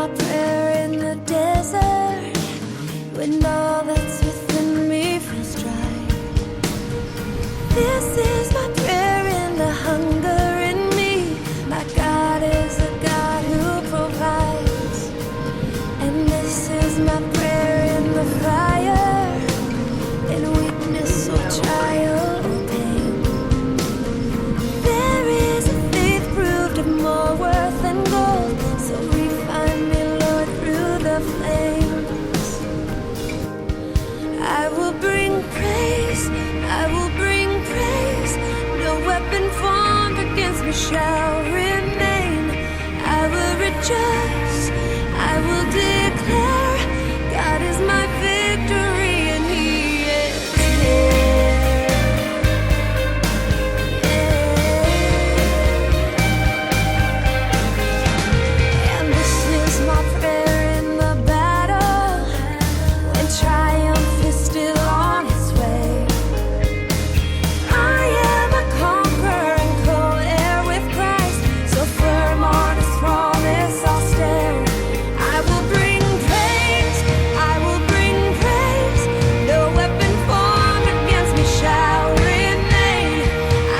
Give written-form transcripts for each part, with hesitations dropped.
my prayer in the desert, when all that's within me feels dry. This is my prayer in the hunger in me. My God is a God who provides. And this is my prayer in the fire, in weakness or trial or pain. There is a faith proved of more worth than gold, so refine me, Lord, through the flames. I will bring praise, I will bring praise. No weapon formed against me shall remain. I will rejoice, I will declare, God is my victory and He is here. And this is my prayer in the battle, when triumph is still on its way. I am a conqueror and co-heir with Christ, so firm on His promise I'll stand. I will bring praise, I will bring praise. No weapon formed against me shall remain.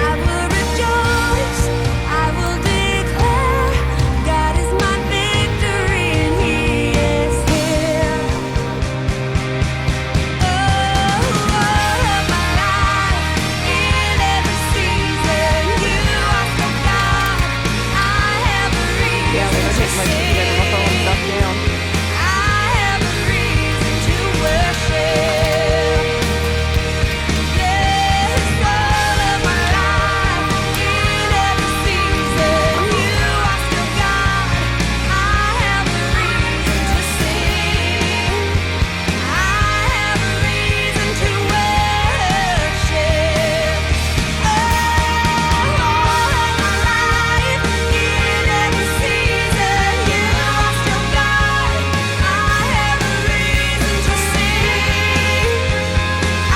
I will rejoice, I will declare, God is my victory and He is here. Oh, my life, in every season, You are still God. I have a reason Yeah, they're gonna take my computer and my phone stuff down. I have a reason to worship. Yes, all of my life, in every season, You are still God. I have a reason to sing. I have a reason to worship. All of my life, in every season, You are still God. I have a reason to sing. I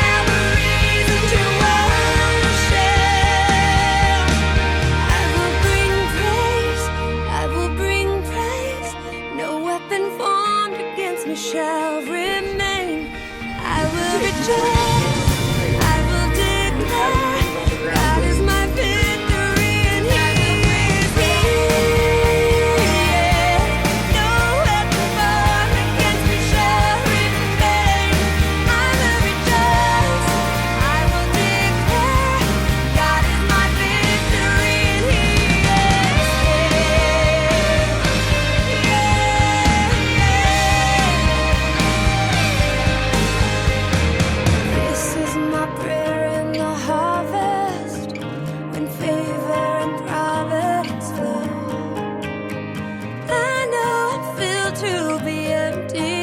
have a reason to worship. I will bring praise, I will bring praise. No weapon formed against me shall remain. I will rejoice, I will declare, God is my victory and He is here. No weapon formed against me shall remain. I will rejoice, I will declare, God is my victory and He is here. This is my prayer in the harvest, when favor and providence flow. I know I'm filled to be empty